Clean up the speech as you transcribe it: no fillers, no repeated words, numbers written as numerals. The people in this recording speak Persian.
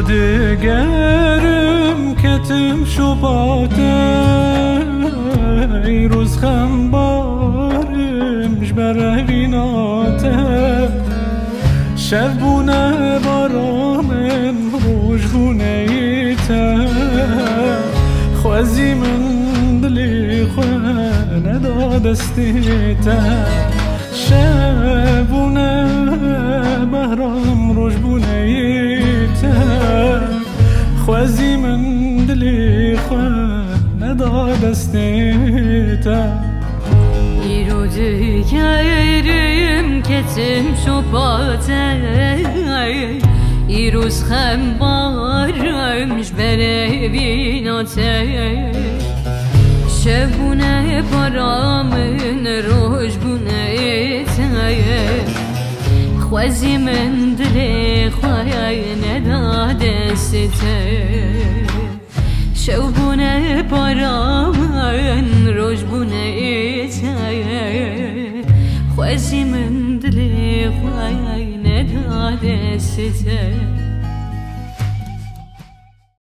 دگرم کتم شباته روز خمبارم جبره ویناته شب بونه بارامن روش بونه ایته خوازی من دلی خواه ندا دستیته شب بونه بهرام روش بونه ایته خوازی من دلی خواه ندا دستیته ایرو دیگرم کتم شباته ایروز خمبارم جبره ویناته شبونه بارامن روش بونه ایته خوازی من دلی خواه ندا دسته شبونه بارامن روش بونه ایته خوازی من دلی خواه ندا دسته